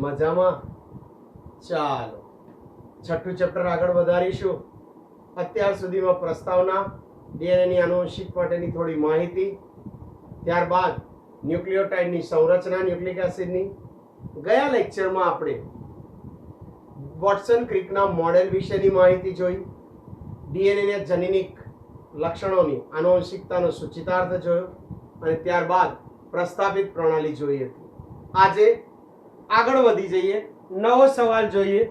મજામાં? ચાલો છઠ્ઠું ચેપ્ટર આગળ વધારીશું. અત્યાર સુધીમાં પ્રસ્તાવના, ડીએનએ ની આનુવંશિક માટેની થોડી માહિતી, ત્યારબાદ ન્યુક્લિયોટાઇડની સંરચના, ન્યુક્લિક એસિડની. ગયા લેક્ચરમાં આપણે વોટસન ક્રિકના મોડેલ વિશેની માહિતી જોઈ, ડીએનએ ના જનીનિક લક્ષણોની આનુવંશિકતાનો સૂચિતાર્થ જોયો અને ત્યારબાદ પ્રસ્થાપિત પ્રણાલી જોઈ હતી. આજે આગળ વધી જઈએ, નવો સવાલ જોઈએ.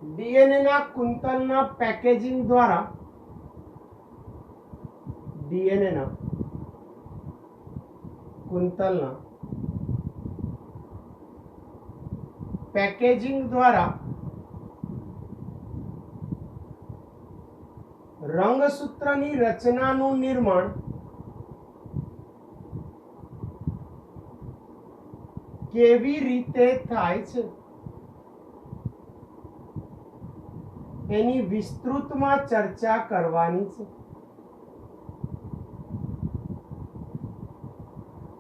ડીએનએ ના કુંતલના પેકેજિંગ દ્વારા ડીએનએ ના કુંતલના પેકેજિંગ દ્વારા રંગસૂત્રની રચનાનું નિર્માણ કેવી રીતે થાય છે એની વિસ્તૃતમાં ચર્ચા કરવાની છે.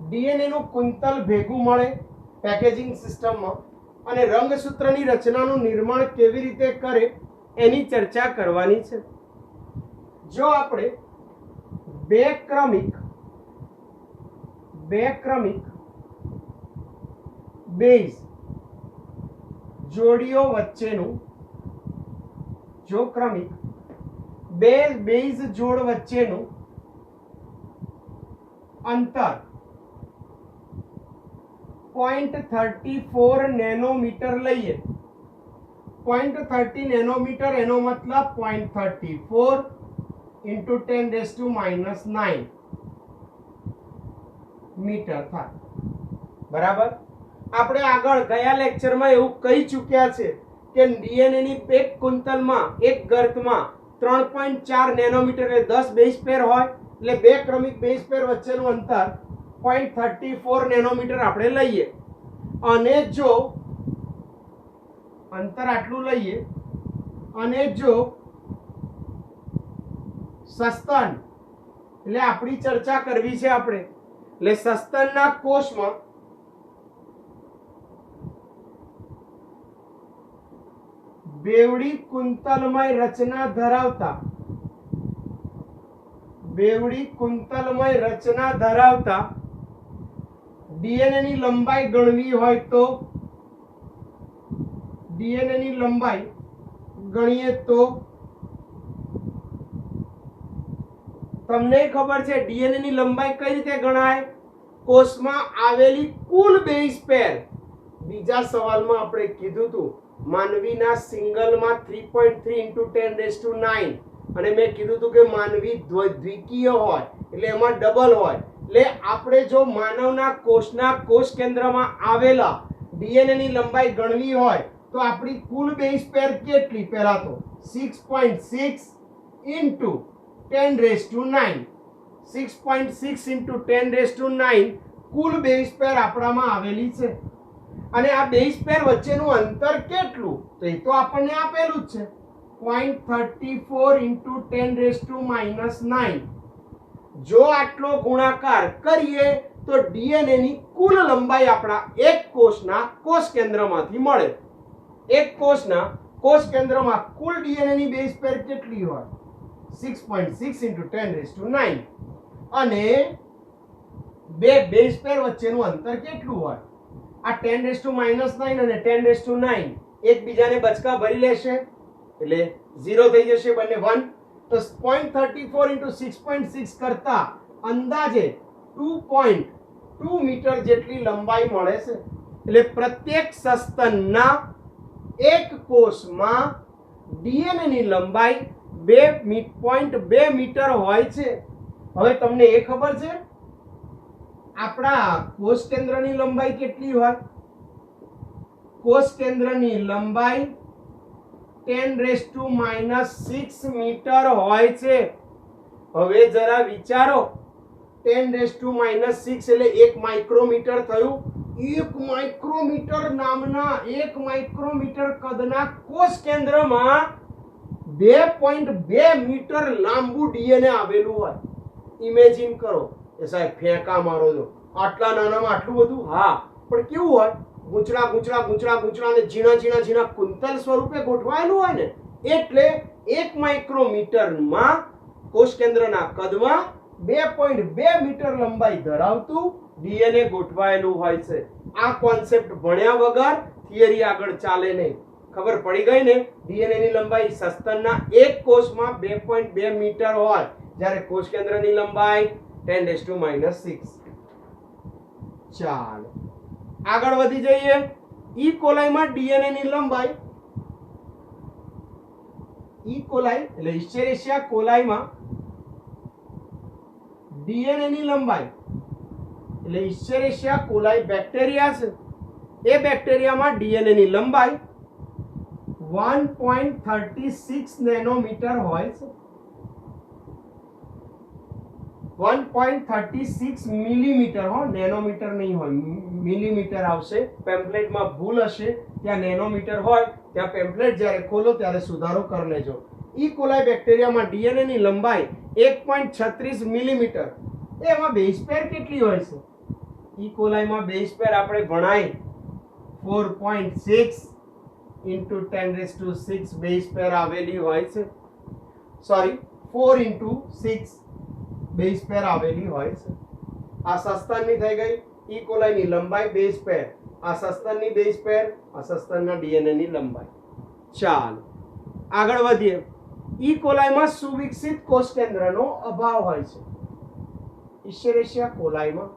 ડીએનએ નું કુંતલ ભેગું મળે પેકેજિંગ સિસ્ટમમાં અને રંગસૂત્રની રચનાનું નિર્માણ કેવી રીતે કરે એની ચર્ચા કરવાની છે. જો આપણે બે ક્રમિક બેઝ જોડીઓ વચ્ચેનું બે બેઝ જોડ વચ્ચેનું અંતર 0.34 નેનોમીટર લઈએ. 0.30 નેનોમીટર એનો મતલબ 0.34 into 10⁻⁹ મીટર થાય. બરાબર. આપણે આગળ ગયા લેક્ચરમાં એવું કહી ચૂક્યા છે કે ડીએનએ ની એક કુંતલમાં, એક ગર્તમાં 3.4 નેનોમીટર એટલે 10 બેઝ પેર હોય, એટલે બે ક્રમિક બેઝ પેર વચ્ચેનું અંતર 0.34 નેનોમીટર આપણે લઈએ. અને જો અંતર આટલું લઈએ અને જો સસ્તન, એટલે આપણી ચર્ચા કરવી છે આપણે, એટલે સસ્તનના કોષમાં બેવડી કુંતલમય રચના ધરાવતા ડીએનએ ની લંબાઈ ગણવી હોય તો ડીએનએ ની લંબાઈ ગણીએ તો તમને ખબર છે ડીએનએ ની લંબાઈ કઈ રીતે ગણાય? કોષમાં આવેલી કુલ બેઝ પેર. બીજા સવાલમાં આપણે કીધું હતું માનવીના સિંગલમાં 3.3 into 10⁹ અને મેં કીધું હતું કે માનવી દ્વિકીય હોય એટલે એમાં ડબલ હોય. એટલે આપણે જો માનવના કોષના કોષ કેન્દ્રમાં આવેલા ડીએનએ ની લંબાઈ ગણવી હોય તો આપણી કુલ બેઝ પેર કેટલી? પહેલા તો 6.6 into 10⁹ 6.6 into 10⁹ કુલ બેઝ પેર આપણામાં આવેલી છે. અને આ બેઝ પેર વચ્ચેનું અંતર કેટલું? તો એ તો આપણને આપેલું જ છે, 0.34 into 10⁻⁹. જો આટલો ગુણાકાર કરીએ તો ડીએનએ ની કુલ લંબાઈ આપણા એક કોષના કોષ કેન્દ્રમાંથી મળે. એક કોષના કોષ કેન્દ્રમાં કુલ ડીએનએ ની બેઝ પેર કેટલી હોય? 6.6 into 10⁹. અને બે બેઝ પેર વચ્ચેનું અંતર કેટલું હોય? આ 10⁻⁹ અને 10⁹ એકબીજાને બચકા ભરી લેશે એટલે 0 થઈ જશે, બંને 1. તો 0.34 into 6.6 કરતા અંદાજે 2.2 મીટર જેટલી લંબાઈ મળે છે. એટલે પ્રત્યેક સસ્તનના એક કોષમાં ડીએનએ ની લંબાઈ 2.2 મીટર હોય છે. હવે તમને એ ખબર છે આપણા કોષ કેન્દ્રની લંબાઈ કેટલી હોય? કોષ કેન્દ્રની લંબાઈ 10⁻⁶ મીટર હોય છે. હવે જરા વિચારો, 10⁻⁶ એટલે 1 માઇક્રોમીટર થયું. 1 માઇક્રોમીટર નામના 1 માઇક્રોમીટર કદના કોષ કેન્દ્રમાં 2.2 મીટર લાંબુ ડીએનએ આવેલું હોય. ઇમેજિન કરો એ સાહેબ ફેંકા મારો છો, આટલા નાનામાં આટલું બધું? હા, પણ કેવું હોય ગૂંચળા ગૂંચળા ગૂંચળા ગૂંચળા અને ઝીણા ઝીણા ઝીણા કુંતલ સ્વરૂપે ગોઠવાયેલું હોય ને, એટલે 1 માઇક્રોમીટરમાં કોષ કેન્દ્રના કદમાં 2.2 મીટર લંબાઈ ધરાવતું ડીએનએ ગોઠવાયેલું હોય છે. આ કોન્સેપ્ટ ભણ્યા વગર થિયરી આગળ ચાલે નહીં. ખબર પડી ગઈ ને? ડીએનએ ની લંબાઈ સસ્તનના એક કોષમાં 2.2 મીટર હોય, જ્યારે કોષ કેન્દ્રની લંબાઈ 10⁻⁻⁶. ચાલો આગળ વધી જઈએ. ઈ કોલાઈમાં ડીએનએ ની લંબાઈ, ઈ કોલાઈ એટલે ઇસ્ચેરેશિયા કોલાઈમાં ડીએનએ ની લંબાઈ એટલે ઇસ્ચેરેશિયા કોલાઈ બેક્ટેરિયા છે, એ બેક્ટેરિયામાં ડીએનએ ની લંબાઈ 1.36 નેનોમીટર હોય છે. 1.36 મિલીમીટર હો, નેનોમીટર નહીં હોય, મિલીમીટર આવશે. પેમ્પલેટમાં ભૂલ હશે, ત્યાં નેનોમીટર હોય, ત્યાં પેમ્પલેટ જ્યારે ખોલો ત્યારે સુધારો કરી લેજો. ઈ કોલાઈ બેક્ટેરિયામાં ડીએનએ ની લંબાઈ 1.36 મિલીમીટર. એમાં બેઝ પેર કેટલી હોય છે? ઈ કોલાઈમાં બેઝ પેર આપણે ભણાય 4.6 into 10⁶ બેઝ પેર આવેલી હોય છે. સોરી, 4 into 6 બેઝ પેર આવેલી હોય છે. આ સસ્તનની થઈ ગઈ ઈ કોલાઈની લંબાઈ બેઝ પેર. આ સસ્તનની બેઝ પેર, આ સસ્તનના ડીએનએ ની લંબાઈ. ચાલો આગળ વધીએ. ઈ કોલાઈમાં સુવિકસિત કોષ કેન્દ્રનો અભાવ હોય છે. ઇસ્ચેરેશિયા કોલાઈમાં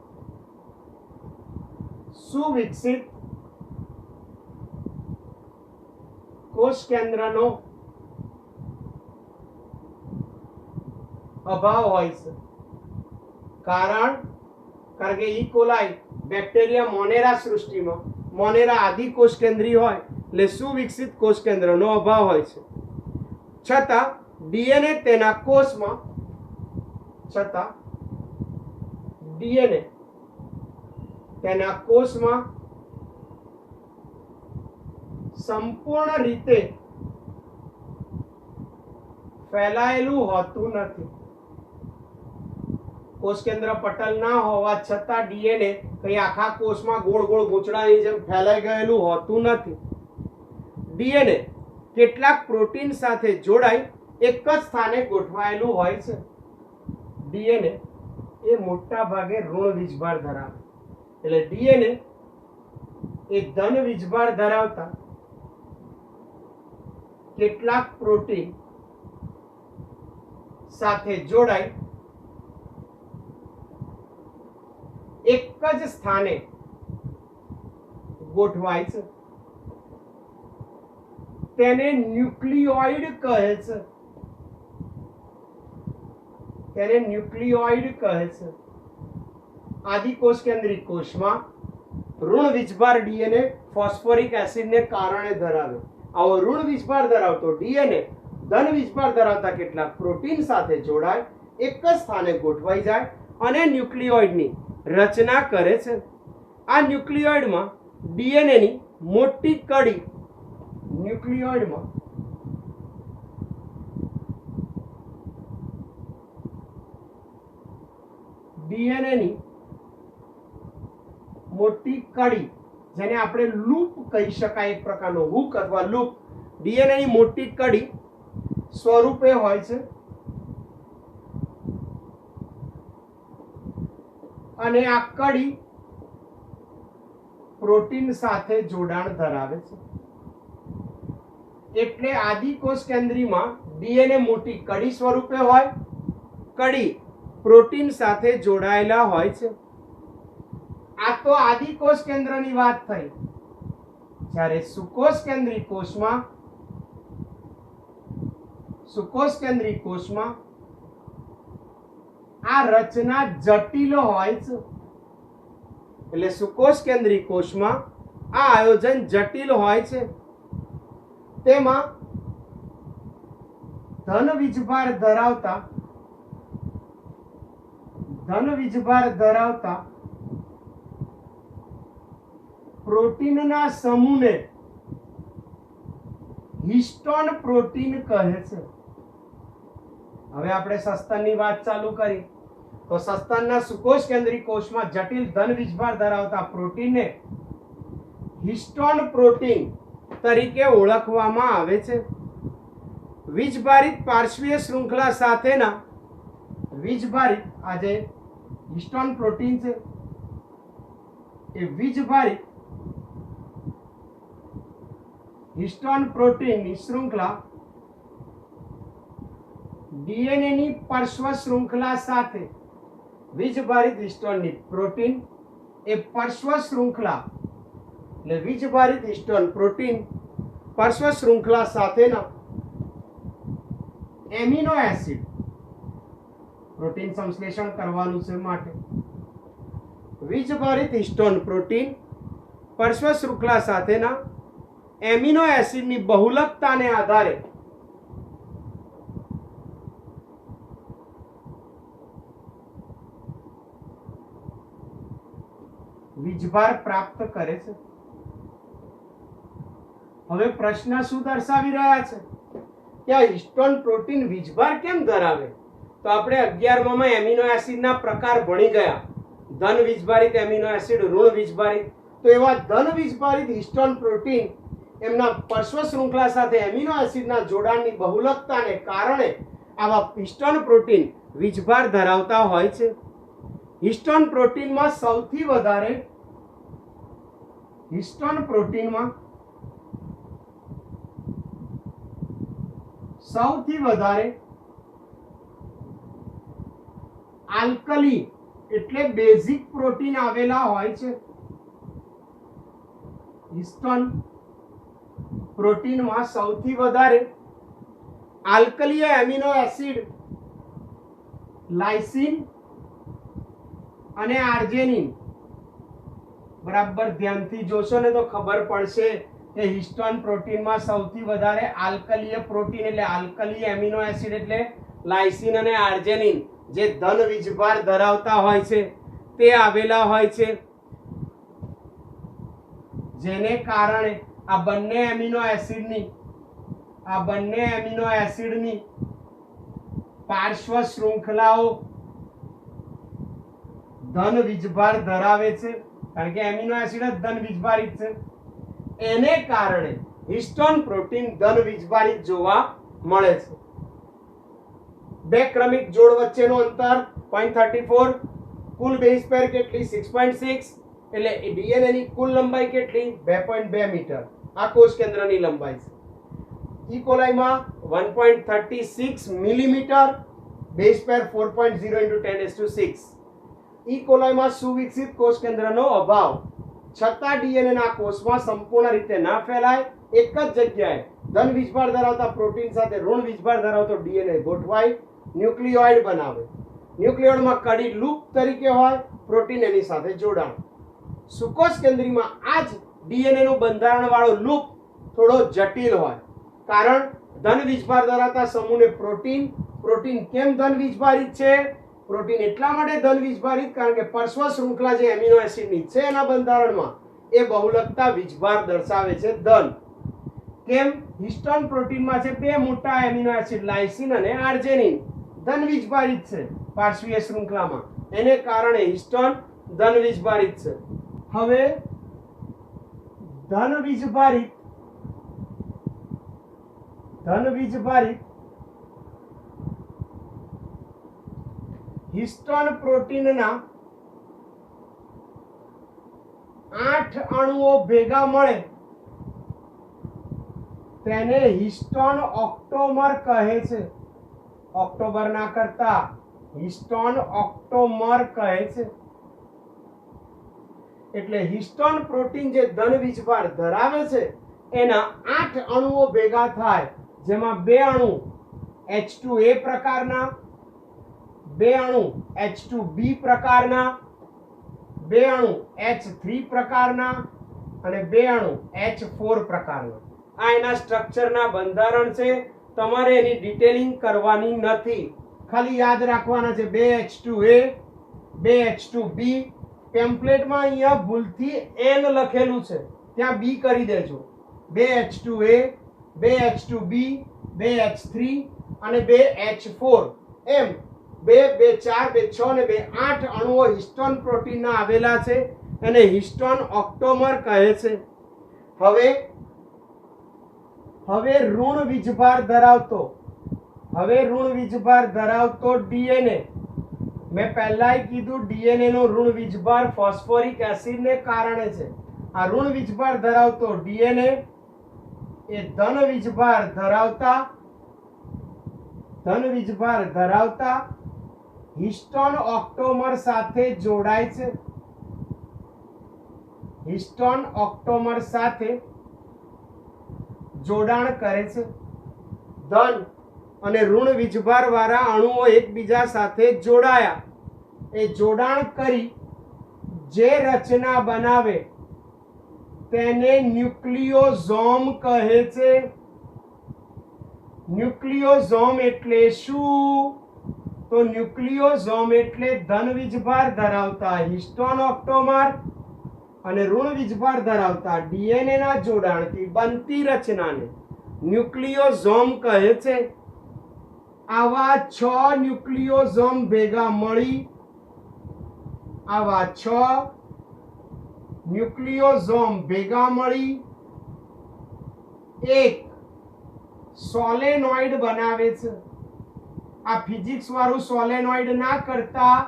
સુવિકસિત કોષ કેન્દ્રનો અભાવ હોય છે. કારણ કે ઈ કોલાઈ બેક્ટેરિયા મોનેરા સૃષ્ટિમાં, મોનેરા આદિ કોષ કેન્દ્રી હોય એટલે સુવિકસિત કોષ કેન્દ્રનો અભાવ હોય છે. છતાં ડીએનએ તેના કોષમાં, છતાં ડીએનએ તેના કોષમાં સંપૂર્ણ રીતે ફેલાયેલું હોતું નથી. કોષ કેન્દ્ર પટલ ના હોવા છતાં ડીએનએ કઈ આખા કોષમાં ગોળ ગોળ ગૂંચળાની જેમ ફેલાઈ ગયેલું હોતું નથી. ડીએનએ કેટલાક પ્રોટીન સાથે જોડાઈ એક જ સ્થાને ગોઠવાયેલું હોય છે. ડીએનએ એ મોટા ભાગે ઋણ વીજભાર ધરાવે, એટલે ડીએનએ એ ધન વીજભાર ધરાવતા કેટલાક પ્રોટીન સાથે જોડાઈ એક જ સ્થાને ગોઠવાય છે. તેને ન્યુક્લિયોઇડ કહે છે. તેને ન્યુક્લિયોઇડ કહે છે. આદિકોષ કેન્દ્રી કોષમાં ઋણ વીજભાર ડીએનએ ફોસ્ફોરિક એસિડને કારણે ધરાવે. આવો ઋણ વીજભાર ધરાવતો ડીએનએ ધન વીજભાર ધરાવતા કેટલાક પ્રોટીન સાથે જોડાય એક જ સ્થાને ગોઠવાઈ જાય અને ન્યુક્લિયોઇડની રચના કરે છે. આ ન્યુક્લિયોઇડમાં ડીએનએની મોટી કડી, ન્યુક્લિયોઇડમાં ડીએનએની મોટી કડી, જેને આપણે લૂપ કહી શકાય, એક પ્રકારનો હુક અથવા લૂપ, ડીએનએની મોટી કડી સ્વરૂપે હોય છે. અને આ કડી પ્રોટીન સાથે જોડાણ ધરાવે છે. એટલે આદિકોષ કેન્દ્રીમાં ડીએનએ મોટી કડી સ્વરૂપે હોય, કડી પ્રોટીન સાથે જોડાયેલા હોય છે. આ તો આદિકોષ કેન્દ્રની વાત થઈ. જ્યારે સુકોષ કેન્દ્રી કોષમાં, સુકોષ કેન્દ્રી કોષમાં આ રચના જટિલ હોય છે. એટલે સુકોષ કેન્દ્રી કોષમાં આ આયોજન જટિલ હોય છે. તેમાં ધન વીજભાર ધરાવતા પ્રોટીનના સમૂહને હિસ્ટોન પ્રોટીન કહે છે. હવે આપણે સસ્તનની વાત ચાલુ કરી તો સસ્તનના સુકોષ કેન્દ્રી કોષમાં જટિલ ધન વીજભાર ધરાવતા પ્રોટીનને હિસ્ટોન પ્રોટીન તરીકે ઓળખવામાં આવે છે. વીજભારિત પાર્શ્વીય શૃંખલા સાથેના વીજભારિત આ જે હિસ્ટોન પ્રોટીન છે એ વીજભારિત હિસ્ટોન પ્રોટીનની શૃંખલા ડીએનએ ની પાર્શ્વ શૃંખલા સાથે વીજભારિત હિસ્ટોનની પ્રોટીન એ પાર્શ્વ શૃંખલા એટલે વીજભારિત હિસ્ટોન પ્રોટીન પાર્શ્વ શૃંખલા સાથેના એમિનો એસિડ પ્રોટીન સંશ્લેષણ કરવાનું છે માટે વીજભારિત હિસ્ટોન પ્રોટીન પાર્શ્વ શૃંખલા સાથેના એમિનો એસિડની બહુલકતાને આધારે વીજભાર પ્રાપ્ત કરે છે. હવે પ્રશ્ન શું દર્શાવી રહ્યા છે કે આ હિસ્ટોન પ્રોટીન વીજભાર કેમ ધરાવે? તો આપણે 11માં એમિનો એસિડના પ્રકાર ભણી ગયા. ધન વીજભારિત એમિનો એસિડ, ઋણ વીજભારિત. તો એવા ધન વીજભારિત હિસ્ટોન પ્રોટીન એમના પાર્શ્વ શૃંખલા સાથે એમિનો એસિડના જોડાણની બહુલકતાને કારણે આવા હિસ્ટોન પ્રોટીન વીજભાર ધરાવતા હોય છે. હિસ્ટોન પ્રોટીનમાં સૌથી વધારે આલ્કલી એટલે બેઝિક પ્રોટીન આવેલા હોય છે. હિસ્ટોન પ્રોટીનમાં સૌથી વધારે આલ્કલીય એમિનો એસિડ લાઇસિન અને આર્જેનિન. બરાબર ધ્યાનથી જોશો ને તો ખબર પડશે કે હિસ્ટોન પ્રોટીનમાં સૌથી વધારે આલ્કલીય પ્રોટીન એટલે આલ્કલીય એમિનો એસિડ એટલે લાઇસિન અને આર્જેનિન જે ધન વીજભાર ધરાવતા હોય છે તે આવેલા હોય છે. જેને કારણે આ બંને એમિનો એસિડની પાર્શ્વ શૃંખલાઓ ધન વીજભાર ધરાવે છે, કારણ કે એમિનો એસિડ જ ધન વીજભારિત છે. એને કારણે હિસ્ટોન પ્રોટીન ધન વીજભારિત જોવા મળે છે. બે ક્રમિક જોડ વચ્ચેનો અંતર 0.34, કુલ બેઝ પેર કેટલી 6.6, એટલે ડીએનએ ની કુલ લંબાઈ કેટલી 2.2 મીટર. આ કોષ કેન્દ્રની લંબાઈ છે. ઈ કોલાઈમાં 1.36 મિલીમીટર, બેઝ પેર 4.0 × 10⁶. ઈ કોલાઈમાં સુવિકસિત કોષ કેન્દ્રનો અભાવ છતાં ડીએનએ ના કોષમાં સંપૂર્ણ રીતે ના ફેલાય, એક જ જગ્યાએ ધન વીજભાર ધરાવતા પ્રોટીન સાથે ઋણ વીજભાર ધરાવતો ડીએનએ ગોઠવાય ન્યુક્લિયોઇડ બનાવે. ન્યુક્લિયોઇડમાં કડી લૂપ તરીકે હોય, પ્રોટીન એની સાથે જોડાણ. સુકોષ કેન્દ્રીમાં આ જ ડીએનએ નું બંધારણ વાળો લૂપ થોડો જટિલ હોય, કારણ ધન વીજભાર ધરાવતા સમૂહને પ્રોટીન કેમ ધન વીજભારિત છે? પ્રોટીન એટલા માટે ધન વીજભારિત કારણ કે પાર્શ્વ શૃંખલા જે એમિનો એસિડની છે એના બંધારણમાં એ બહુલકતા વીજભાર દર્શાવે છે ધન. કેમ? હિસ્ટોન પ્રોટીનમાં છે બે મોટા એમિનો એસિડ લાઇસિન અને આર્જેનિન, ધન વીજભારિત છે પાર્શ્વીય શૃંખલામાં, એને કારણે હિસ્ટોન ધન વીજભારિત છે. હવે ધન વીજભારિત હિસ્ટોન પ્રોટીનના 8 અણુઓ ભેગા મળે તેને હિસ્ટોન ઓક્ટોમર કહે છે. ઓક્ટોબર ના કરતા હિસ્ટોન ઓક્ટોમર કહે છે. એટલે હિસ્ટોન પ્રોટીન જે ધન વીજભાર ધરાવે છે એના 8 અણુઓ ભેગા થાય, જેમાં 2 અણુ H2A પ્રકારના, 2 અણુ H2B પ્રકારના, 2 અણુ H3 પ્રકારના અને 2 અણુ H4 પ્રકારના. આ એના સ્ટ્રક્ચરના બંધારણ છે. તમારે એની ડિટેલિંગ કરવાની નથી, ખાલી યાદ રાખવાના છે. 2 H2A, 2 H2B. ટેમ્પલેટમાં અહીંયા ભૂલથી N લખેલું છે, ત્યાં B કરી દેજો. 2 H2A, 2 H2B, 2 H3 અને 2 H4 એમ 2, 2, 4, 2, 6 અને 2, 8 અણુઓ હિસ્ટોન પ્રોટીનના આવેલા છે. એને હિસ્ટોન ઓક્ટોમર કહે છે. હવે ઋણ વીજભાર ધરાવતો ડીએનએ, મેં પહેલાય કીધું ડીએનએ નો ઋણ વીજભાર ફોસ્ફોરિક એસિડ ને કારણે છે. આ ઋણ વીજભાર ધરાવતો ડીએનએ એ ધન વીજભાર ધરાવતા હિસ્ટોન ઓક્ટોમર સાથે જોડાય છે. હિસ્ટોન ઓક્ટોમર સાથે જોડાણ કરે છે. ધન અને ઋણ વીજભાર વાળા અણુઓ એકબીજા સાથે જોડાયા, એ જોડાણ કરી જે રચના બનાવે તેને ન્યુક્લિયોઝોમ કહે છે. ન્યુક્લિયોઝોમ એટલે શું? તો ન્યુક્લિયોઝોમ એટલે ધન વીજભાર ધરાવતા હિસ્ટોન ઓક્ટોમર અને ઋણ વીજભાર ધરાવતા ડીએનએ ના જોડાણથી બનતી રચનાને ન્યુક્લિયોઝોમ કહે છે. આવા 6 ન્યુક્લિયોઝોમ ભેગા મળી એક સોલેનોઇડ બનાવે છે. આ ફિઝિક્સ વાળું સોલેનોઇડ ના કરતા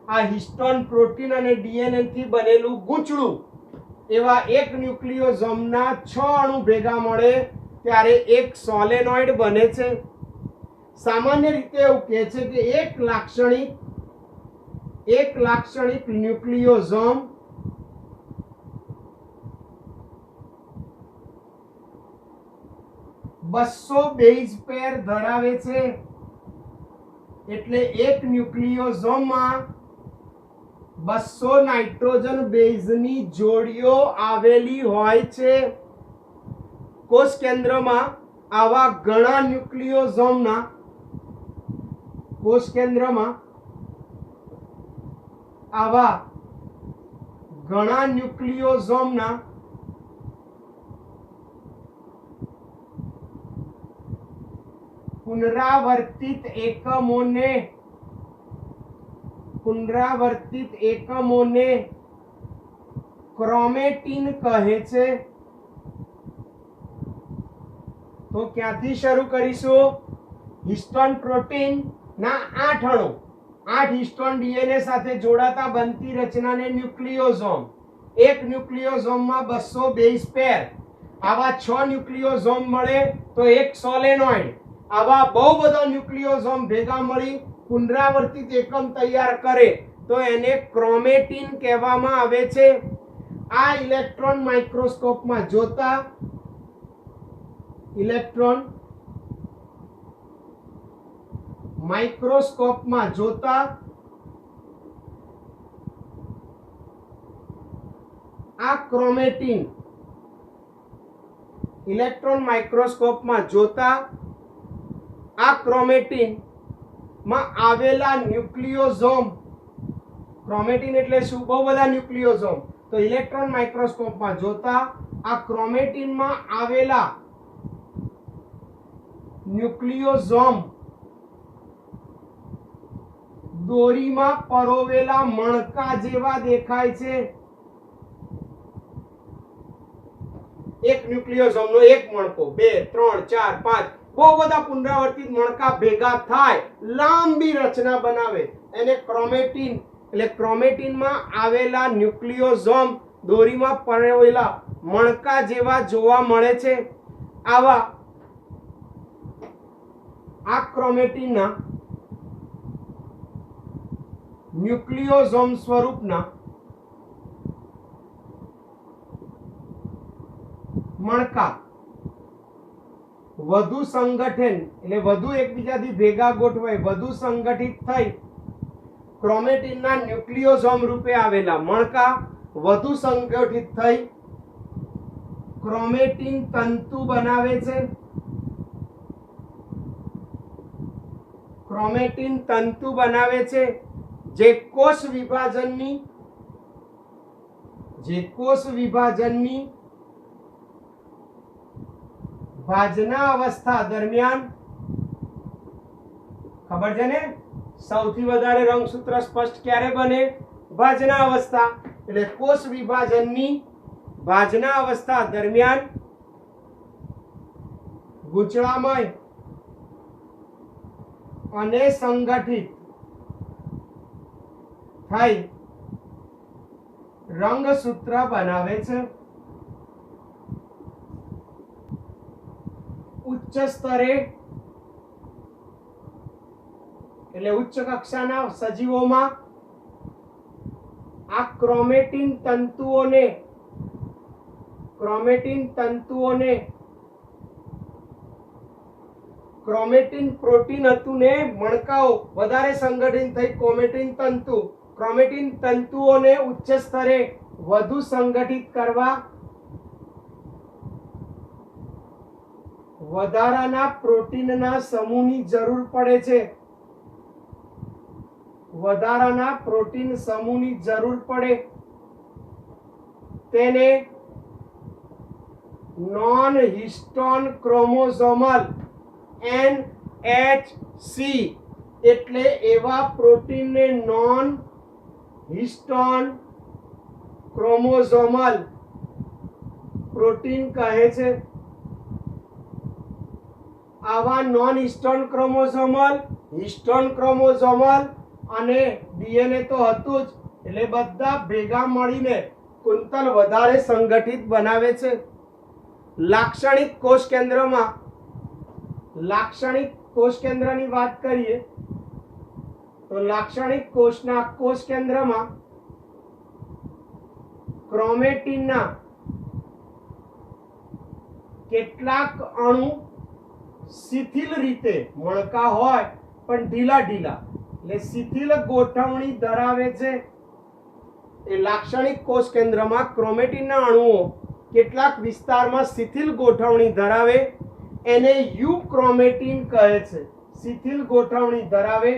આ હિસ્ટોન પ્રોટીન અને ડીએનએ થી બનેલું ગૂંચળું એવા એક ન્યુક્લિયોઝોમના 6 અણુ ભેગા મળે ત્યારે એક સોલેનોઇડ બને છે. સામાન્ય રીતે એવું કહે છે કે એક લાક્ષણિક ન્યુક્લિયોઝોમ 200 બેઝ પેર ધરાવે છે. એટલે એક ન્યુક્લિયોઝોમમાં 200 નાઇટ્રોજન બેઝની જોડીઓ આવેલી હોય છે. કોષ કેન્દ્રમાં આવા ઘણા ન્યુક્લિયોઝોમના પુનરાવર્તિત એકમોને ક્રોમેટીન કહે છે. તો ક્યાંથી શરૂ કરીશું? હિસ્ટોન પ્રોટીન ના 8 અણુ, 8 હિસ્ટોન ડીએનએ સાથે જોડાતા બનતી રચનાને ન્યુક્લિયોઝોમ. એક ન્યુક્લિયોઝોમમાં 200 બેઝ પેર, આવા 6 ન્યુક્લિયોઝોમ મળે તો એક સોલેનોઇડ. આવા બહુ બધા ન્યુક્લિયોઝોમ ભેગા મળી પુનરાવર્તિત એકમ તૈયાર કરે તો એને ક્રોમેટીન કહેવામાં આવે છે. આ ઇલેક્ટ્રોન માઇક્રોસ્કોપમાં જોતા આ ક્રોમેટીન માં આવેલા ન્યુક્લિયોઝોમ, ક્રોમેટીન એટલે શું? બહુ બધા ન્યુક્લિયોઝોમ. તો ઇલેક્ટ્રોન માઇક્રોસ્કોપમાં જોતા આ ક્રોમેટીનમાં આવેલા ન્યુક્લિયોઝોમ દોરીમાં પરોવેલા મણકા જેવા દેખાય છે. એક ન્યુક્લિયોઝોમનો એક મણકો, 2, 3, 4, 5 બહુ બધા પુનરાવર્તિત મણકા ભેગા થાય લાંબી રચના બનાવે એને ક્રોમેટીન. એટલે ક્રોમેટીનમાં આવેલા ન્યુક્લિયોઝોમ દોરીમાં પરોવેલા મણકા જેવા જોવા મળે છે. આ ક્રોમેટીનના ન્યુક્લિયોઝોમ સ્વરૂપના મણકા વધુ સંગઠન એટલે વધુ એકબીજાથી ભેગા ગોઠવાય, વધુ સંગઠિત થઈ ક્રોમેટીનના ન્યુક્લિયોઝોમ રૂપે આવેલા મણકા વધુ સંગઠિત થઈ ક્રોમેટીન તંતુ બનાવે છે. જે કોષ વિભાજનની ભાજના અવસ્થા દરમિયાન, ખબર છે ને, સૌથી વધારે રંગસૂત્ર સ્પષ્ટ ક્યારે બને? ભાજના અવસ્થા. એટલે કોષ વિભાજનની ભાજના અવસ્થા દરમિયાન ગૂંચળામય અને સંગઠિત થઈ રંગસૂત્ર બનાવે છે. ઉચ્ચ સ્તરે એટલે ઉચ્ચ કક્ષાના સજીવોમાં આ ક્રોમેટિન પ્રોટીન હતું ને મણકાઓ વધારે સંગઠિત થઈ ક્રોમેટિન તંતુઓને ઉચ્ચ સ્તરે વધુ સંગઠિત કરવા વધારાના પ્રોટીનના સમૂહની જરૂર પડે છે. વધારાના પ્રોટીન સમૂહની જરૂર પડે તેને નોન હિસ્ટોન ક્રોમોસોમલ NHC એટલે એવા પ્રોટીનને નોન હિસ્ટોન ક્રોમોસોમલ પ્રોટીન કહે છે. આવા નોન હિસ્ટોન ક્રોમોસોમલ અને ડીએનએ તો હતું જ એટલે બધા ભેગા મળીને કુંતલ વધારે સંગઠિત બનાવે છે. લાક્ષણિક કોષ કેન્દ્રની વાત કરીએ તો લાક્ષણિક કોષ કેન્દ્રમાં ક્રોમેટિનના કેટલાક અણુ શિથિલ રીતે મણકા હોય પણ ઢીલા એટલે શિથિલ ગોઠવણી ધરાવે છે. એ લાક્ષણિક કોષ કેન્દ્રમાં ક્રોમેટિનના અણુઓ કેટલાક વિસ્તારમાં શિથિલ ગોઠવણી ધરાવે એને યુક્રોમેટિન કહે છે. શિથિલ ગોઠવણી ધરાવે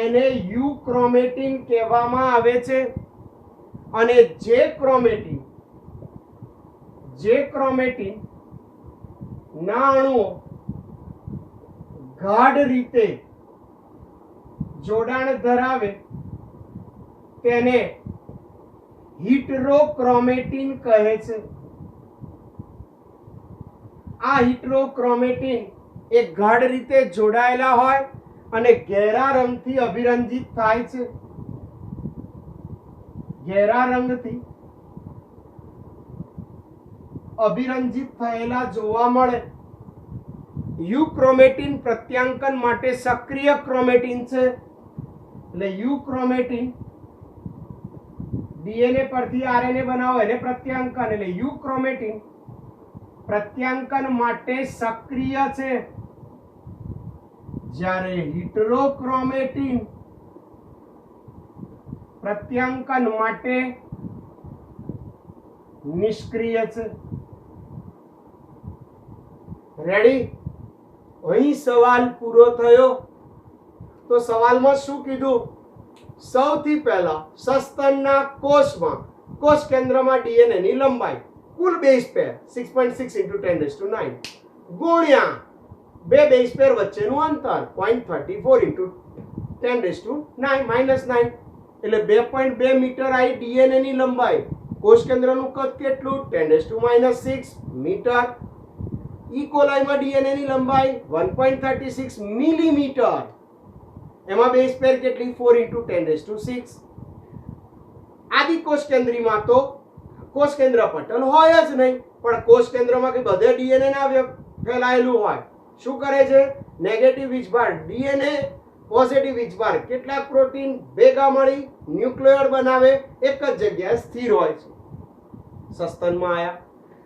એને યુક્રોમેટિન કહેવામાં આવે છે. અને જે ક્રોમેટિન ના અણુઓ ગાઢ રીતે જોડાણ ધરાવે તેને હિટરોક્રોમેટિન કહે છે. આ હિટરોક્રોમેટિન એ ગાઢ રીતે જોડાયેલા હોય અને ઘેરા રંગથી અભિરંજિત થાય છે. ઘેરા રંગથી અભિરંજિત થયેલા જોવા મળે. યુક્રોમેટિન પ્રત્યાંકન માટે સક્રિય ક્રોમેટિન છે. એટલે યુક્રોમેટિન ડીએનએ પરથી આરએનએ બનાવે એને પ્રત્યાંકન એટલે યુક્રોમેટિન પ્રત્યાંકન માટે સક્રિય છે. જ્યારે હિટરોક્રોમેટિન પ્રત્યાંકન માટે નિષ્ક્રિય છે. રેડી? અહીં સવાલ પૂરો થયો. તો સવાલમાં શું કીધું? સૌથી પહેલા સસ્તનના કોષ કેન્દ્રમાં ડીએનએ ની લંબાઈ કુલ બેઝ પેર 6.6 × 10⁹ ગુણ્યા બે બેઝ પેર વચ્ચેનું અંતર 0.34 × 10⁹ એટલે 2.2 મીટર આવી ડીએનએ ની લંબાઈ. કોષ કેન્દ્રનું કદ કેટલું? 10⁻6 મીટર. ઇકોલાઈમાં ડીએનએ ની લંબાઈ 1.36 મિલીમીટર. એમાં બેઝ પેર કેટલી? 4 × 10⁶. આદિ કોષ કેન્દ્રીમાં તો કોષ કેન્દ્ર પટલ હોય જ નહીં, પણ કોષ કેન્દ્રમાં કે બધે ડીએનએ ના ફેલાયેલું હોય. શું કરે છે? નેગેટિવ વીજભાર ડીએનએ, પોઝિટિવ વીજભાર કેટલાક પ્રોટીન ભેગા મળી ન્યુક્લિયોઇડ બનાવે, એક જ જગ્યાએ સ્થિર હોય છે. સસ્તનમાં આયા.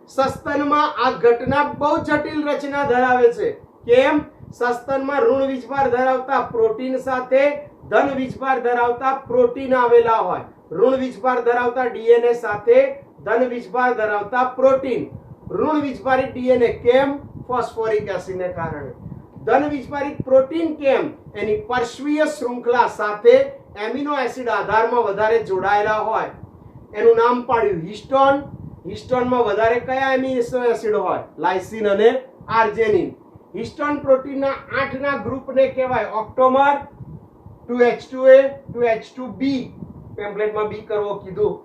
સસ્તનમાં આ ઘટના બહુ જટિલ રચના ધરાવે છે. કેમ? સસ્તનમાં ઋણ વીજભાર ધરાવતા પ્રોટીન સાથે ધન વીજભાર ધરાવતા પ્રોટીન આવેલા હોય. ઋણ વીજભાર ધરાવતા ડીએનએ સાથે ધન વીજભાર ધરાવતા પ્રોટીન. ઋણ વીજભારિત ડીએનએ કેમ? ફોસ્ફોરિક એસિડને કારણે. ધન વીજભારિત પ્રોટીન કેમ? એની પાર્શ્વીય શૃંખલા સાથે એમિનો એસિડ આધારમાં વધારે જોડાયેલા હોય. એનું નામ પાડ્યું હિસ્ટોન. હિસ્ટોનમાં વધારે કયા એમિનો એસિડ હોય? લાઇસિન અને આર્જેનિન. હિસ્ટોન પ્રોટીનના 8ના ગ્રુપને કહેવાય ઓક્ટોમર. 2H2A 2H2B પેમ્પલેટમાં બી કરવો કીધું.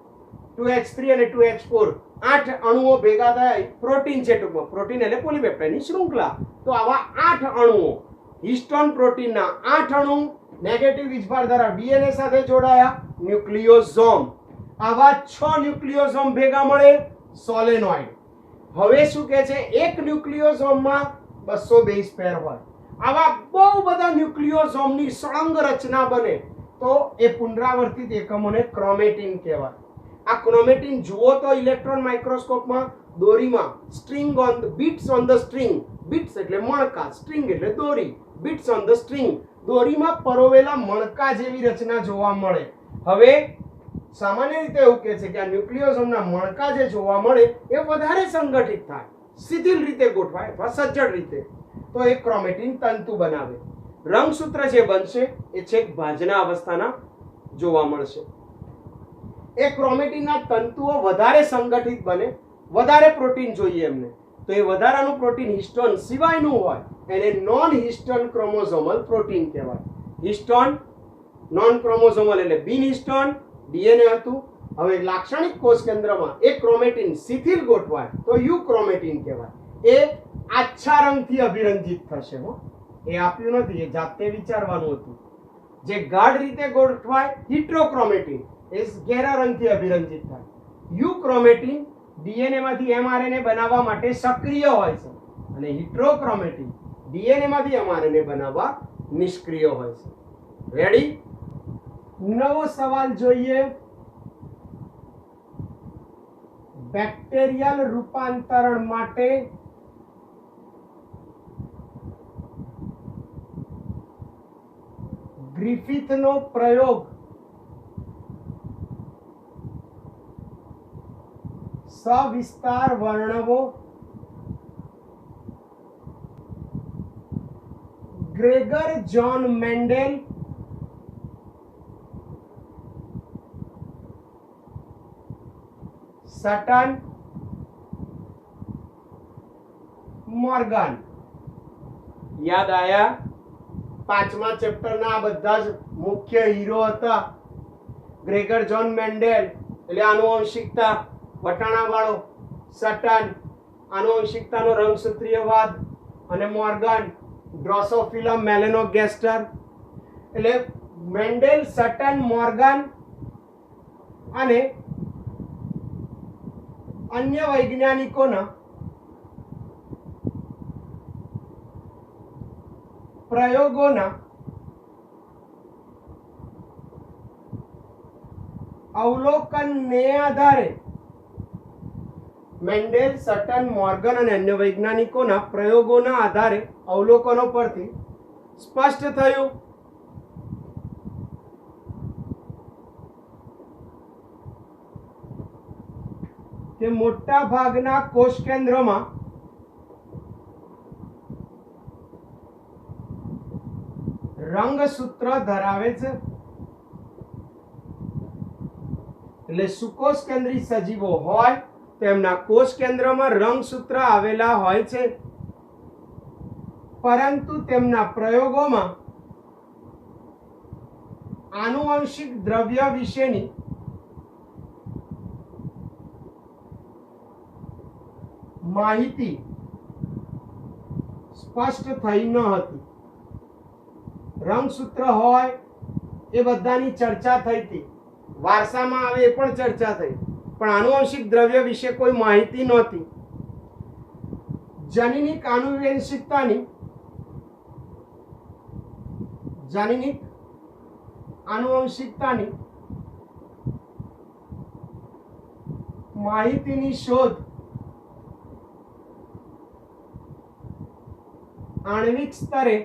2H3 અને 2H4 8 અણુઓ ભેગા થાય પ્રોટીન છે. ટૂંકમાં પ્રોટીન એટલે પોલીપેપ્ટાઇડની શૃંખલા. તો આવા 8 અણુઓ હિસ્ટોન પ્રોટીનના 8 અણુ નેગેટિવ વીજભાર ધરાવ ડીએનએ સાથે જોડાયા ન્યુક્લિયોસોમ. આવા 6 ન્યુક્લિયોસોમ ભેગા મળે સોલેનોઇડ. હવે શું કહે છે, એક ન્યુક્લિયોસોમમાં 200 બેઝ પેર હોય. આવા બહુ બધા ન્યુક્લિયોસોમની સળંગ રચના બને તો એ પુનરાવર્તિત એકમોને ક્રોમેટિન કહેવાય. આ ક્રોમેટિન જુઓ તો ઇલેક્ટ્રોન માઇક્રોસ્કોપમાં દોરીમાં string on beads on the string. Beads એટલે મણકા, સ્ટ્રિંગ એટલે દોરી. બીટ્સ ઓન ધ સ્ટ્રિંગ, દોરીમાં પરોવેલા મણકા જેવી રચના જોવા મળે. હવે સામાન્ય રીતે એવું કહે છે કે આ ન્યુક્લિયોસોમના મણકા જે જોવા મળે એ વધારે સંગઠિત થાય, શિથિલ રીતે ગોઠવાય અથવા સજ્જડ રીતે, તો એ ક્રોમેટિન તંતુ બનાવે. રંગસૂત્ર જે બનશે એ છેક ભાજના અવસ્થાના જોવા મળશે. એ ક્રોમેટિનના તંતુઓ વધારે સંગઠિત બને, વધારે પ્રોટીન જોઈએ એમને, તો એ વધારાનું પ્રોટીન હિસ્ટોન સિવાયનું હોય એને નોન હિસ્ટોન ક્રોમોઝોમલ પ્રોટીન કહેવાય. હિસ્ટોન નોન ક્રોમોઝોમલ એટલે બિન હિસ્ટોન ડીએનએ હતું. હવે લાક્ષણિક કોષ કેન્દ્રમાં એક ક્રોમેટિન શિથિલ ગોઠવાય તો યુ ક્રોમેટિન કહેવાય. એ આછા રંગથી અભિરંજિત થશે. એ આપ્યું નથી, એ જાતે વિચારવાનું હતું. જે ગાઢ રીતે ગોઠવાય હિટ્રોક્રોમેટિન, એ ઘેરા રંગથી અભિરંજિત થાય. યુ ક્રોમેટિન ડીએનએ માંથી એમઆરએનએ બનાવવા માટે સક્રિય હોય છે અને હિટ્રોક્રોમેટિન ડીએનએ માંથી એમઆરએનએ બનાવવા નિષ્ક્રિય હોય છે. રેડી? નવો સવાલ જોઈએ. બેક્ટેરિયલ રૂપાંતરણ માટે ગ્રિફિથનો પ્રયોગ સવિસ્તાર વર્ણવો. Gregor John Mendel Sutton Morgan. યાદ આયા? પાંચમા ચેપ્ટરના આ બધા જ મુખ્ય હીરો હતા. ગ્રેગર જ્હોન મેન્ડેલ એટલે આનુવંશિકતા વટાણા વાળો, સટન આનુવંશિકતાનો રંગસૂત્રીયવાદ અને મોર્ગન ડ્રોસોફિલા મેલેનોગેસ્ટર. એટલે મેન્ડેલ, સટન, મોર્ગન અને અન્ય વૈજ્ઞાનિકોના પ્રયોગોના અવલોકનને આધારે મેન્ડેલ, સટન, મોર્ગન અને અન્ય વૈજ્ઞાનિકોના પ્રયોગોના આધારે અવલોકનો પરથી સ્પષ્ટ થયું કે મોટા ભાગના કોષ કેન્દ્રોમાં રંગસૂત્ર ધરાવે છે. એટલે સુકોષ કેન્દ્રી સજીવો હોય તેમના કોષ કેન્દ્રમાં રંગસૂત્ર આવેલા હોય છે, પરંતુ તેમના પ્રયોગોમાં આનુવંશિક દ્રવ્ય વિશેની માહિતી સ્પષ્ટ થઈ ન હતી. રંગસૂત્ર હોય એ બધાની ચર્ચા થઈ હતી, વારસામાં આવે એ પણ ચર્ચા થઈ, પણ આનુવંશિક દ્રવ્ય વિશે કોઈ માહિતી નહોતી. જનીનિક આનુવંશિકતાની માહિતીની શોધ આણ્વિક સ્તરે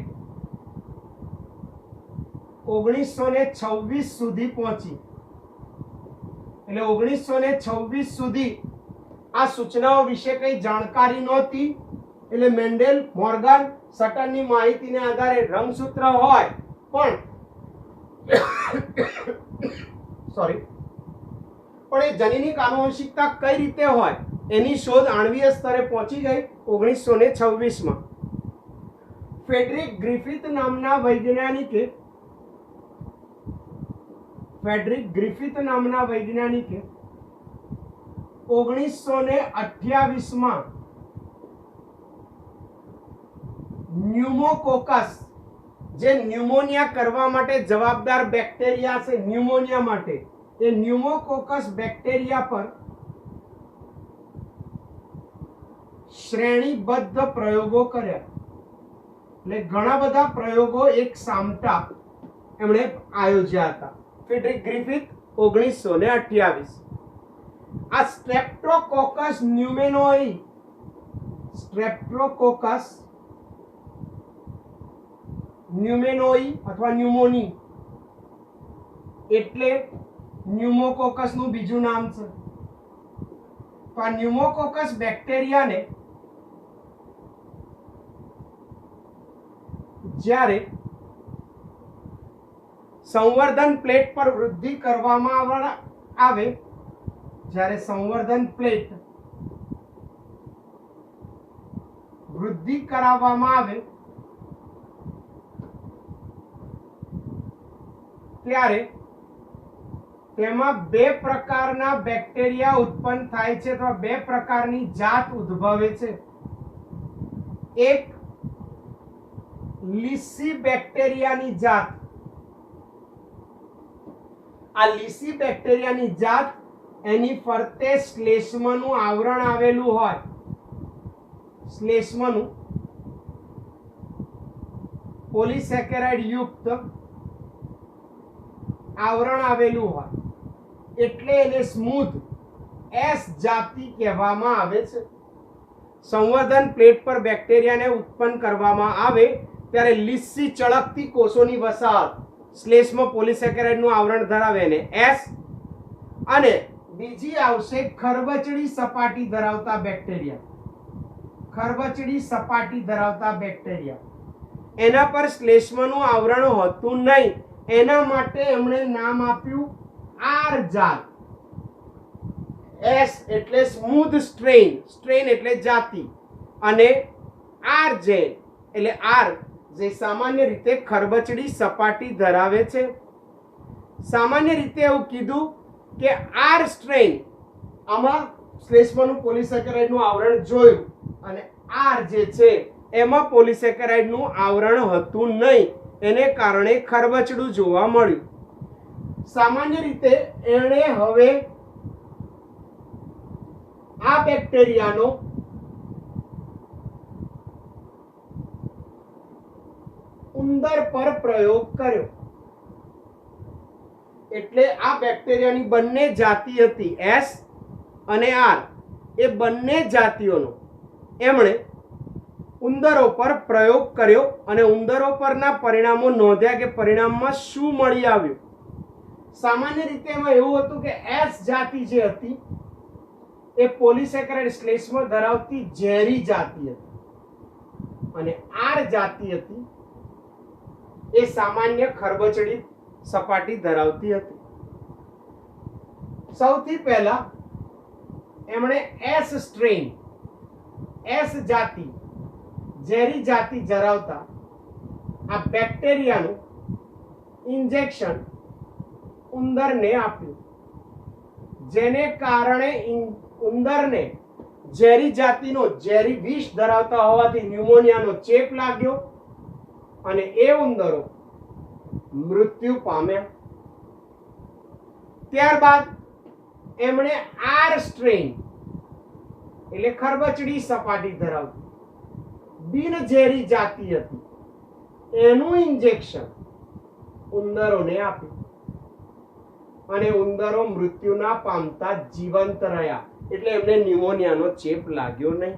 1926 સુધી પહોંચી. એટલે 1926 સુધી આ સૂચનાઓ વિશે કઈ જાણકારી નહોતી. એટલે મેન્ડેલ, મોર્ગન, સટનની માહિતીને આધારે રંગસૂત્ર હોય પણ પણ એ જનીનિક આનુવંશિકતા કઈ રીતે હોય એની શોધ આણ્વીય સ્તરે પહોંચી ગઈ 1926 માં. ફ્રેડરિક ગ્રિફિથ નામના વૈજ્ઞાનિકે 1928 ન્યુમોકોકસ, જે ન્યુમોનિયા કરવા માટે જવાબદાર બેક્ટેરિયા છે ન્યુમોનિયા માટે, એ ન્યુમોકોકસ બેક્ટેરિયા પર શ્રેણીબદ્ધ પ્રયોગો કર્યા. એટલે ઘણા બધા પ્રયોગો એક સામટા એમણે આયોજ્યા હતા. Frederick Griffith 1928. આ સ્ટ્રેપ્ટોકોકસ ન્યુમેનોઈ, સ્ટ્રેપ્ટોકોકસ ન્યુમેનોઈ અથવા ન્યુમોની એટલે ન્યુમોકોકસ નું બીજું નામ છે. તો આ ન્યુમોકોકસ બેક્ટેરિયાને જ્યારે સંવર્ધન પ્લેટ પર વૃદ્ધિ કરવામાં આવે, જ્યારે સંવર્ધન પ્લેટ વૃદ્ધિ કરાવવામાં આવે ત્યારે તેમાં બે પ્રકારના બેક્ટેરિયા ઉત્પન્ન થાય છે, અથવા બે પ્રકારની જાત ઉદ્ભવે છે. એક લીસી બેક્ટેરિયાની જાત. આ લીસી બેક્ટેરિયાની જાત, એની ફરતે શ્લેષ્મનું આવરણ આવેલું હોય, શ્લેષ્મનું પોલિસેકેરાઇડ યુક્ત આવરણ આવેલું હોય, એટલે એને સ્મૂથ એસ જાતિ કહેવામાં આવે છે. સંવર્ધન પ્લેટ પર બેક્ટેરિયાને ઉત્પન્ન કરવામાં આવે ત્યારે લીસી ચળકતી કોષોની વસાહત, શ્લેષ્મ પોલિસેકેરાઇડનું આવરણ ધરાવે ને એસ, અને બીજી આવશે ખરબચડી સપાટી ધરાવતા બેક્ટેરિયા. ખરબચડી સપાટી ધરાવતા બેક્ટેરિયા, એના પર શ્લેષ્મનું આવરણ હોતું નહીં, એના માટે એમણે નામ આપ્યું આર જાત. એસ એટલે સ્મૂથ સ્ટ્રેન, સ્ટ્રેન એટલે જાતિ, અને આર જેન એટલે આર, જે સામાન્ય રીતે ખરબચડી સપાટી ધરાવે છે. સામાન્ય રીતે એવું કીધું કે આર સ્ટ્રેન, આમાં શ્લેષ્મનું પોલિસેકેરાઇડનું આવરણ જોયું, અને આર જે છે એમાં પોલિસેકેરાઇડનું આવરણ હતું નહીં, એને કારણે ખરબચડું જોવા મળ્યું. સામાન્ય રીતે એણે હવે આ બેક્ટેરિયાનો ઉંદર પર પ્રયોગ કર્યો. એટલે આ બેક્ટેરિયાની બંને જાતિ હતી એસ અને આર, એ બંને જાતિઓનો એમણે ઉંદરો પર પ્રયોગ કર્યો, અને ઉંદરો પરના પરિણામો નોંધ્યા કે પરિણામમાં શું મળી આવ્યું. સામાન્ય રીતે એમાં એવું હતું કે એસ જાતિ જે હતી એ પોલિસેકેરાઇડ શ્લેષ્મ ધરાવતી ઝેરી જાતિ હતી, અને આર જાતિ હતી એ સામાન્ય ખરબચડી સપાટી ધરાવતી હતી. સૌથી પહેલા એમણે એસ સ્ટ્રેન, એસ જાતિ, ઝેરી જાતિ ધરાવતા આ બેક્ટેરિયાનું ઇન્જેક્શન ઉંદરને આપ્યું, જેને કારણે ઉંદરને ઝેરી જાતિનો, ઝેરી વિષ ધરાવતા હોવાથી ન્યુમોનિયાનો ચેપ લાગ્યો, અને એ ઉંદરો મૃત્યુ પામ્યા. ત્યારબાદ એમણે આર સ્ટ્રેન એટલે ખરબચડી સપાટી ધરાવતી બિનઝેરી જાતિ હતી, એનું ઇન્જેક્શન ઉંદરોને આપ્યું, અને ઉંદરો મૃત્યુ ના પામતા જીવંત રહ્યા. એટલે એમને ન્યુમોનિયાનો ચેપ લાગ્યો નહીં.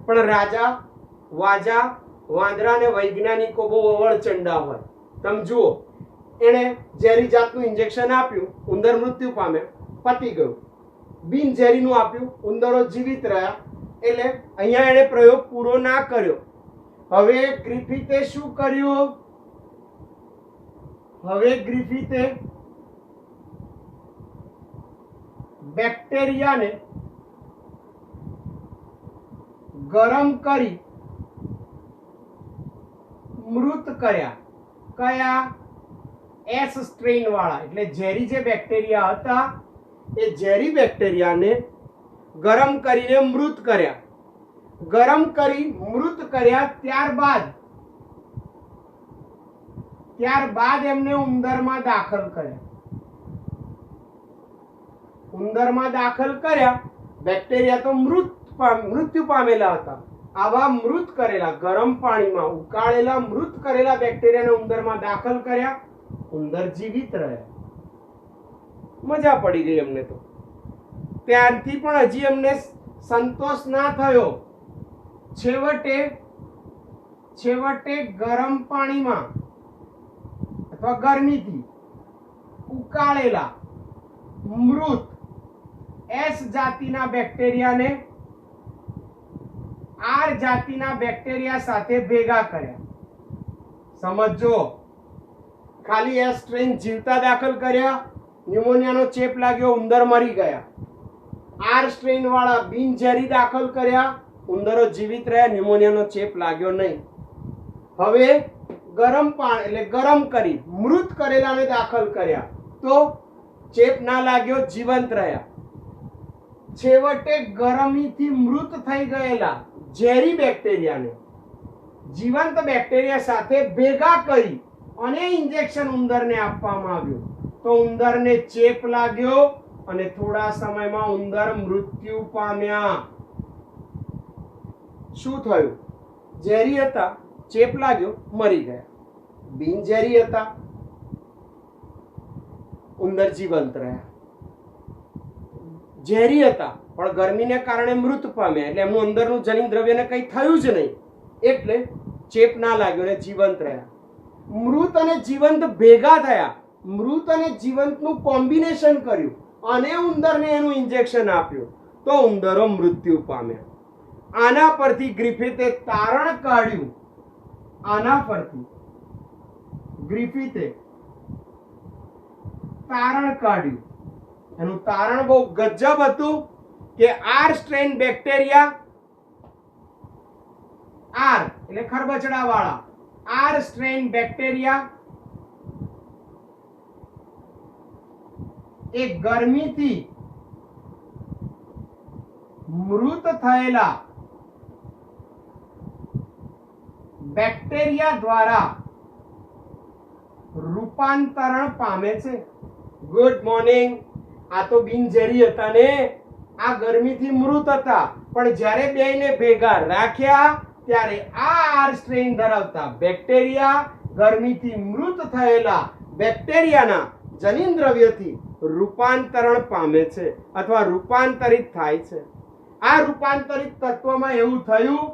પણ રાજા, વાજા, વાંદરા અને વૈજ્ઞાનિકો બહુ અવળચંડા હોય. તમે જુઓ, એણે ઝેરી જાતનું ઇન્જેક્શન આપ્યું, ઉંદર મૃત્યુ પામ્યા, પતી ગયું. બિનઝેરીનું આપ્યું, ઉંદરો જીવિત રહ્યા. એટલે અહીંયા એણે પ્રયોગ પૂરો ના કર્યો. હવે ગ્રિફિથે શું કર્યું? હવે ગ્રિફિથે બેક્ટેરિયાને ગરમ કરી મૃત કર્યા. કયા? એસ સ્ટ્રેન વાળા, એટલે ઝેરી જે બેક્ટેરિયા હતા એ ઝેરી બેક્ટેરિયાને ગરમ કરીને મૃત કર્યા. ગરમ કરી મૃત કર્યા ત્યારબાદ એમને ઉંદરમાં દાખલ કર્યા. ઉંદરમાં દાખલ કર્યા. બેક્ટેરિયા તો મૃત્યુ પામેલા હતા. આવા મૃત કરેલા, ગરમ પાણીમાં ઉકાળેલા મૃત કરેલા બેક્ટેરિયાને ઉંદરમાં દાખલ કર્યા. ઉંદર જીવિત રહ્યા. મજા પડી ગઈ અમને તો. ત્યારથી પણ હજી અમને સંતોષ ના થયો. છેવટે ગરમ પાણીમાં અથવા ગરમીથી ઉકાળેલા મૃત એસ જાતિના બેક્ટેરિયાને આર જાતિના બેક્ટેરિયા સાથે ભેગા કર્યા. સમજો, ખાલી એસ સ્ટ્રેન જીવતા દાખલ કર્યા, ન્યુમોનિયાનો ચેપ લાગ્યો, ઉંદર મરી ગયા. આર સ્ટ્રેન વાળા બિનઝેરી દાખલ કર્યા, ઉંદરો જીવિત રહ્યા, ન્યુમોનિયાનો ચેપ લાગ્યો નહીં. હવે ગરમ પાણી એટલે ગરમ કરી મૃત કરેલાને દાખલ કર્યા તો ચેપ ના લાગ્યો, જીવંત રહ્યા. છેવટે ગરમીથી મૃત થઈ ગયેલા ઝેરી બેક્ટેરિયાને જીવંત બેક્ટેરિયા સાથે ભેગા કરી અને ઇન્જેક્શન ઉંદરને આપવામાં આવ્યું તો ઉંદરને ચેપ લાગ્યો અને થોડા સમયમાં ઉંદર મૃત્યુ પામ્યા. શું થયું? ઝેરી હતા, ચેપ લાગ્યો, મરી ગયા. બિનઝેરી હતા, ઉંદર જીવંત રહ્યા. ઝેરી હતા પણ ગરમીને કારણે મૃત પામ્યા એટલે એમનું અંદરનું જનીન દ્રવ્યને કંઈ થયું જ નહીં એટલે ચેપ ના લાગ્યો ને જીવંત રહ્યા. મૃત અને જીવંત ભેગા થયા, મૃત અને જીવંતનું કોમ્બિનેશન કર્યું અને ઉંદરને એનું ઇન્જેક્શન આપ્યું તો ઉંદરો મૃત્યુ પામ્યા. આના પરથી ગ્રિફિથે તારણ કાઢ્યું. આના પરથી ગ્રિફિથે તારણ કાઢ્યું. એનું તારણ બહુ ગજબ હતું કે આર સ્ટ્રેન બેક્ટેરિયા, આર એટલે ખરબચડા વાળા, આર સ્ટ્રેન બેક્ટેરિયા એ ગરમીથી મૃત થયેલા બેક્ટેરિયા દ્વારા રૂપાંતરણ પામે છે. Good morning. આ તો બિનઝેરી હતા ને, આ ગરમીથી મૃત હતા પણ જ્યારે બેયને ભેગા રાખ્યા ત્યારે આ આર સ્ટ્રેન ધરાવતા બેક્ટેરિયા ગરમીથી મૃત થયેલા બેક્ટેરિયાના જનીન દ્રવ્યથી રૂપાંતરણ પામે છે અથવા રૂપાંતરિત થાય છે. આ રૂપાંતરિત તત્વમાં એવું થયું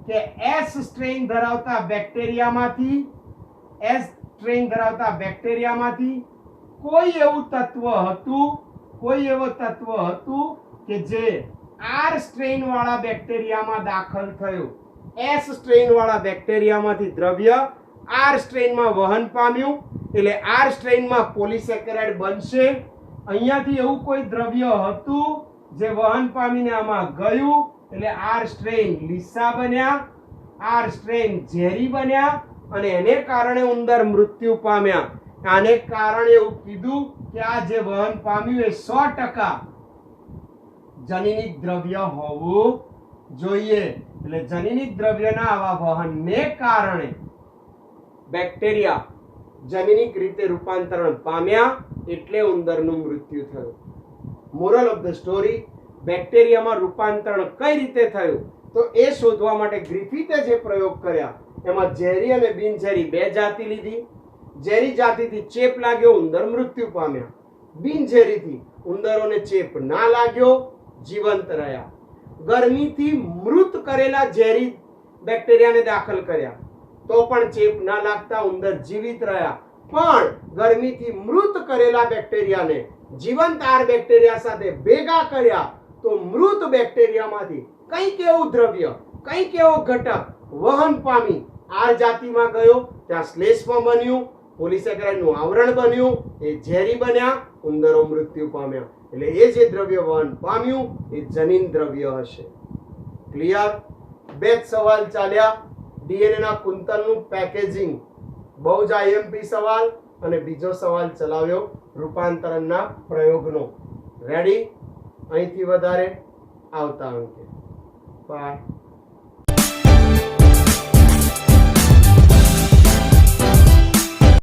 કે એસ સ્ટ્રેન ધરાવતા બેક્ટેરિયામાંથી કોઈ એવું તત્વ હતું કે જે આર સ્ટ્રેન વાળા બેક્ટેરિયામાં દાખલ થયું. એસ સ્ટ્રેન વાળા બેક્ટેરિયામાંથી દ્રવ્ય આર સ્ટ્રેનમાં વહન પામ્યું એટલે આર સ્ટ્રેનમાં પોલિસેકેરાઇડ બનશે. અહીંયાથી એવું કોઈ દ્રવ્ય હતું જે વહન પામીને આમાં ગયું એટલે આર સ્ટ્રેન લીસા બન્યા, આર સ્ટ્રેન ઝેરી બન્યા અને એને કારણે ઉંદર મૃત્યુ પામ્યા. આને કારણે એવું કીધું કે આ જે વહન પામ્યું એ 100% જનીનિક દ્રવ્ય હોવું જોઈએ. એટલે જનીનિક દ્રવ્યના આવા વહનને કારણે બેક્ટેરિયા જનીનિક રીતે રૂપાંતરણ પામ્યા એટલે ઉંદરનું મૃત્યુ થયું. મોરલ ઓફ ધ સ્ટોરી, બેક્ટેરિયામાં રૂપાંતરણ કઈ રીતે થયું તો એ શોધવા માટે ગ્રિફિથે જે પ્રયોગ કર્યા એમાં ઝેરી અને બિનઝેરી બે જાતિ લીધી. ઝેરી જાતિથી ચેપ લાગ્યો, ઉંદર મૃત્યુ પામ્યા. બિનઝેરીથી ઉંદરોને ચેપ ના લાગ્યો, જીવંત રહ્યા. ગરમીથી મૃત કરેલા ઝેરી બેક્ટેરિયાને દાખલ કર્યા તો પણ ચેપ ના લાગતા ઉંદર જીવિત રહ્યા. પણ ગરમીથી મૃત કરેલા બેક્ટેરિયાને જીવંત આર બેક્ટેરિયા સાથે ભેગા કર્યા તો મૃત બેક્ટેરિયામાંથી કંઈક એવું દ્રવ્ય, કંઈક એવો ઘટક વહન પામી આર જાતિમાં ગયો, ત્યાં શ્લેષ્મ બન્યું, પોલિસેકેરાઇડનું આવરણ બન્યું, એ ઝેરી બન્યા, ઉંદરો મૃત્યુ પામ્યા. એટલે એ જે દ્રવ્ય વહન પામ્યું એ જનીન દ્રવ્ય હશે. ક્લિયર? બે જ સવાલ ચાલ્યા. ડીએનએ ના કુંતલનું પેકેજિંગ, બહુ જ આઈએમપી સવાલ, અને બીજો સવાલ ચલાવ્યો રૂપાંતરણના પ્રયોગનો. રેડી? અહીંથી વધારે આવતા અંકે. બાય.